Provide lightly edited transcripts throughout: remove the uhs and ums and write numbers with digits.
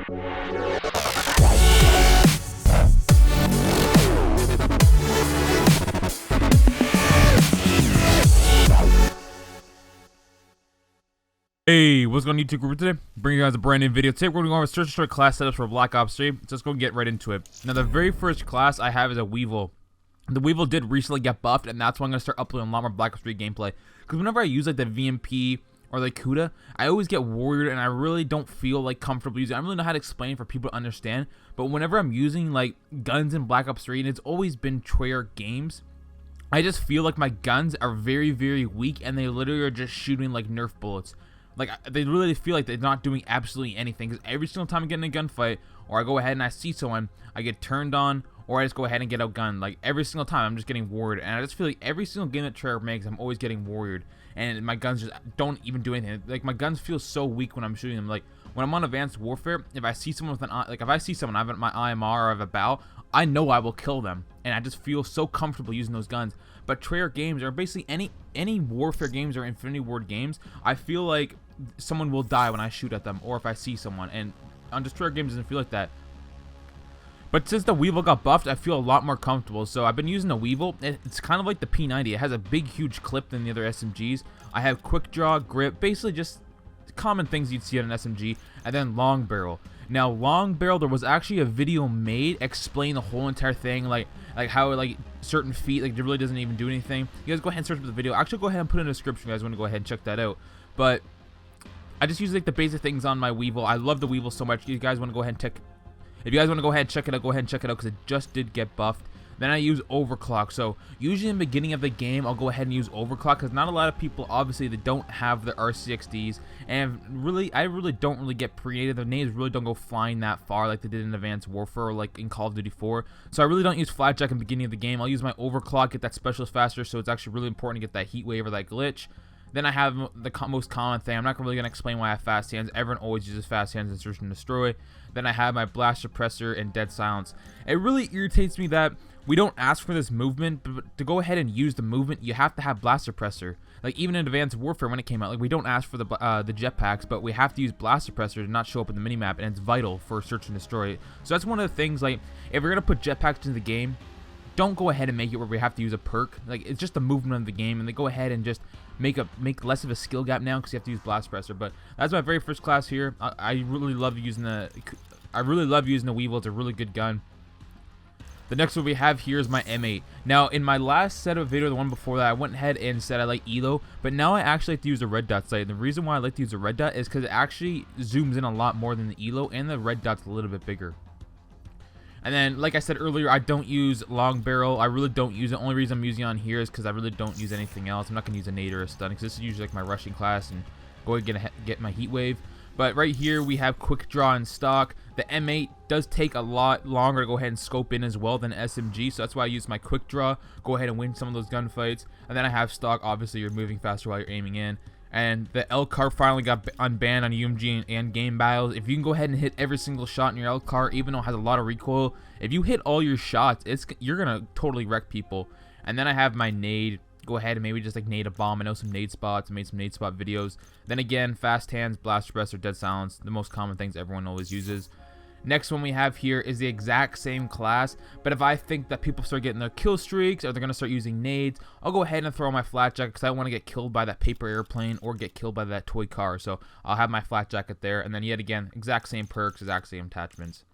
Hey, what's going on YouTube group today? Bringing you guys a brand new video. Today we're going to go over search and destroy class setups for Black Ops 3. So let's go get right into it. Now the very first class I have is a Weevil. The Weevil did recently get buffed, and that's why I'm going to start uploading a lot more Black Ops 3 gameplay. Because whenever I use like the VMP or the CUDA, I always get worried and I really don't feel like comfortable using it. I don't really know how to explain for people to understand. But whenever I'm using like guns in Black Ops 3, and it's always been Treyarch games, I just feel like my guns are very, very weak, and they literally are just shooting like Nerf bullets. Like, they really feel like they're not doing absolutely anything, because every single time I get in a gunfight, or I go ahead and I see someone, I get turned on, or I just go ahead and get outgunned. Like, every single time, I'm just getting warriored, and I just feel like every single game that Treyarch makes, I'm always getting warriored, and my guns just don't even do anything. Like, my guns feel so weak when I'm shooting them. Like, when I'm on Advanced Warfare, if I see someone with an, like, if I see someone, I have my IMR or I have a bow, I know I will kill them, and I just feel so comfortable using those guns. But Treyarch games, or basically any Warfare games or Infinity Ward games, I feel like someone will die when I shoot at them, or if I see someone, and on Treyarch games it doesn't feel like that. But since the Weevil got buffed, I feel a lot more comfortable. So I've been using the Weevil. It's kind of like the P90. It has a big, huge clip than the other SMGs. I have quick draw, grip, basically just common things you'd see on an SMG, and then long barrel. Now, long barrel, there was actually a video made explaining the whole entire thing, like how like certain feet, like it really doesn't even do anything. You guys go ahead and search for the video. Actually, go ahead and put it in the description if you guys want to go ahead and check that out. But I just use like the basic things on my Weevil. I love the Weevil so much. You guys want to go ahead and check. If you guys want to go ahead and check it out, go ahead and check it out, because it just did get buffed. Then I use overclock. So usually in the beginning of the game, I'll go ahead and use overclock, because not a lot of people, obviously, they don't have the RCXDs, and I really don't get creative. The nades really don't go flying that far like they did in Advanced Warfare or like in Call of Duty 4. So I really don't use flapjack in the beginning of the game. I'll use my overclock, get that specialist faster, so it's actually really important to get that heat wave or that glitch. Then I have the most common thing. I'm not really going to explain why I have fast hands. Everyone always uses fast hands in Search and Destroy. Then I have my blast suppressor and dead silence. It really irritates me that we don't ask for this movement, but to go ahead and use the movement, you have to have blast suppressor. Like even in Advanced Warfare when it came out, like we don't ask for the jetpacks, but we have to use blast suppressor to not show up in the minimap, and it's vital for Search and Destroy. So that's one of the things. Like if you're gonna put jetpacks into the game, don't go ahead and make it where we have to use a perk. Like it's just the movement of the game, and they go ahead and just make less of a skill gap now because you have to use blast suppressor. But that's my very first class here. I really love using the Weevil. It's a really good gun. The next one we have here is my M8. Now, in my last set of video, the one before that, I went ahead and said I like ELO, but now I actually like to use the red dot sight. And the reason why I like to use the red dot is because it actually zooms in a lot more than the ELO, and the red dot's a little bit bigger. And then, like I said earlier, I don't use long barrel. I really don't use it. The only reason I'm using it on here is because I really don't use anything else. I'm not going to use a nade or a stun, because this is usually like my rushing class and go ahead and get my heat wave. But right here we have quick draw in stock. The M8 does take a lot longer to go ahead and scope in as well than SMG, so that's why I use my quick draw. Go ahead and win some of those gunfights. And then I have stock. Obviously, you're moving faster while you're aiming in. And the L-car finally got unbanned on UMG and game battles. If you can go ahead and hit every single shot in your L-car, even though it has a lot of recoil, if you hit all your shots, you're gonna totally wreck people. And then I have my nade. Go ahead and maybe just like nade a bomb. I know some nade spots. I made some nade spot videos. Then again, fast hands, blast suppressor, dead silence, the most common things everyone always uses. Next one we have here is the exact same class, but if I think that people start getting their kill streaks or they're gonna start using nades, I'll go ahead and throw my flat jacket, because I want to get killed by that paper airplane or get killed by that toy car. So I'll have my flat jacket there, and then yet again, exact same perks, exact same attachments.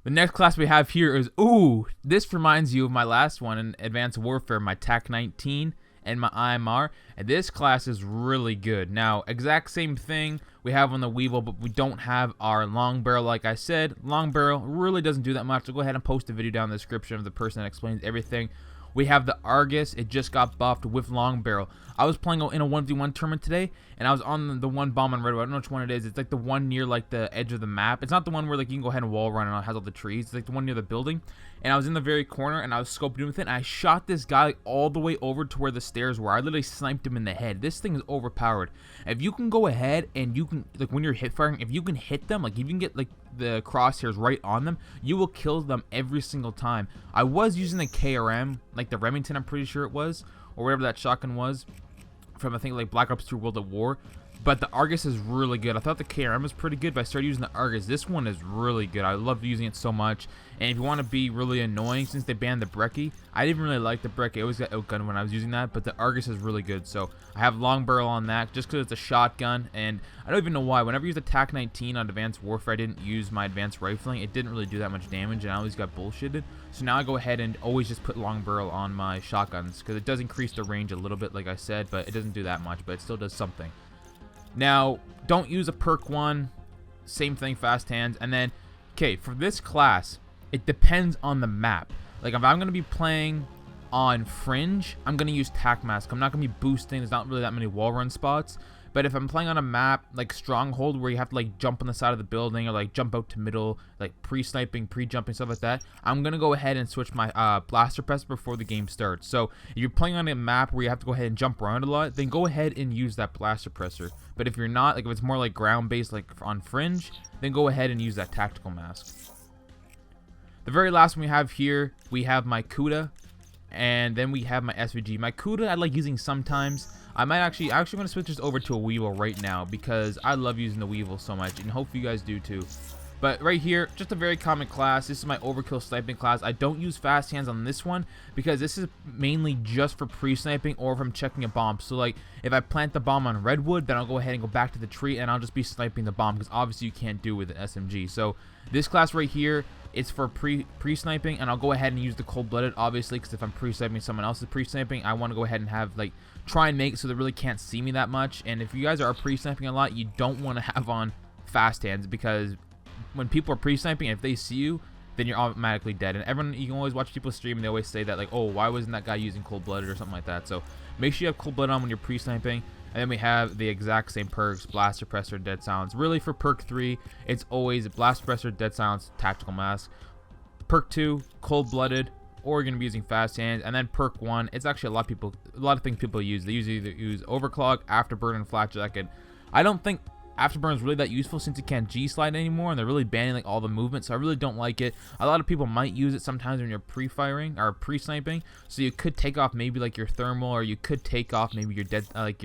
The next class we have here is, ooh, this reminds you of my last one in Advanced Warfare, my TAC 19 and my IMR, and this class is really good. Now, exact same thing we have on the Weevil, but we don't have our long barrel. Like I said, long barrel really doesn't do that much, so go ahead and post a video down in the description of the person that explains everything. We have the Argus. It just got buffed with long barrel. I was playing in a 1v1 tournament today, and I was on the one bomb on red. I don't know which one it is. It's like the one near like the edge of the map. It's not the one where like you can go ahead and wall run and it has all the trees. It's like the one near the building. And I was in the very corner, and I was scoping with it, and I shot this guy like, all the way over to where the stairs were. I literally sniped him in the head. This thing is overpowered. If you can go ahead and you can, like when you're hit firing, if you can hit them, like if you can get like the crosshairs right on them, you will kill them every single time. I was using the KRM, like the Remington, I'm pretty sure it was, or whatever that shotgun was, from I think like Black Ops 2 World at War. But the Argus is really good. I thought the KRM was pretty good, but I started using the Argus. This one is really good. I love using it so much. And if you want to be really annoying, since they banned the Brecci, I didn't really like the Brecci. I always got outgunned when I was using that, but the Argus is really good. So I have long barrel on that just because it's a shotgun, and I don't even know why. Whenever I used the TAC 19 on Advanced Warfare, I didn't use my advanced rifling. It didn't really do that much damage, and I always got bullshitted. So now I go ahead and always just put long barrel on my shotguns because it does increase the range a little bit, like I said, but it doesn't do that much, but it still does something. Now, don't use a perk 1, same thing, fast hands. And then, okay, for this class, it depends on the map. Like, if I'm going to be playing on Fringe, I'm going to use TAC Mask. I'm not going to be boosting. There's not really that many wall run spots. But if I'm playing on a map like Stronghold, where you have to like jump on the side of the building or like jump out to middle, like pre-sniping, pre-jumping, stuff like that, I'm going to go ahead and switch my blaster press before the game starts. So if you're playing on a map where you have to go ahead and jump around a lot, then go ahead and use that blaster presser. But if you're not, like if it's more like ground-based, like on Fringe, then go ahead and use that tactical mask. The very last one we have here, we have my Kuda, and then we have my SVG. My Kuda I like using sometimes. I actually want to switch this over to a Weevil right now because I love using the Weevil so much, and hopefully you guys do too. But right here, just a very common class. This is my Overkill sniping class. I don't use fast hands on this one because this is mainly just for pre-sniping or if I'm checking a bomb. So like if I plant the bomb on Redwood, then I'll go ahead and go back to the tree and I'll just be sniping the bomb because obviously you can't do it with an SMG. So this class right here, it's for pre-sniping, and I'll go ahead and use the cold-blooded, obviously, because if I'm pre-sniping someone else's pre-sniping, I want to go ahead and have, like, try and make it so they really can't see me that much. And if you guys are pre-sniping a lot, you don't want to have on fast hands, because when people are pre-sniping, if they see you, then you're automatically dead. And everyone, you can always watch people stream, and they always say that, like, oh, why wasn't that guy using cold-blooded or something like that. So make sure you have cold-blooded on when you're pre-sniping. And then we have the exact same perks, Blast Suppressor, Dead Silence. Really, for perk 3, it's always Blast Suppressor, Dead Silence, Tactical Mask. Perk 2, Cold-Blooded, or you're going to be using Fast Hands. And then perk 1, it's actually a lot of things people use. They usually either use Overclock, Afterburn, and Flat Jacket. I don't think Afterburn is really that useful since you can't G-slide anymore, and they're really banning like all the movement, so I really don't like it. A lot of people might use it sometimes when you're pre-firing or pre-sniping, so you could take off maybe like your thermal, or you could take off maybe your dead like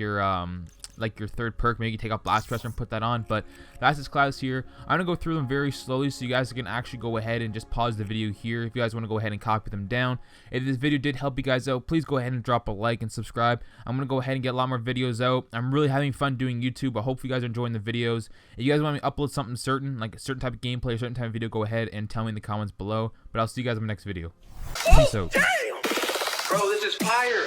your third perk. Maybe you take off Blast Presser and put that on. But that's this class here. I'm gonna go through them very slowly so you guys can actually go ahead and just pause the video here if you guys want to go ahead and copy them down. If this video did help you guys out, please go ahead and drop a like and subscribe. I'm gonna go ahead and get a lot more videos out. I'm really having fun doing YouTube. I hope you guys are enjoying the videos. If you guys want me to upload something certain, like a certain type of gameplay, a certain type of video, go ahead and tell me in the comments below. But I'll see you guys in my next video. Peace out. Damn! Bro, this is fire!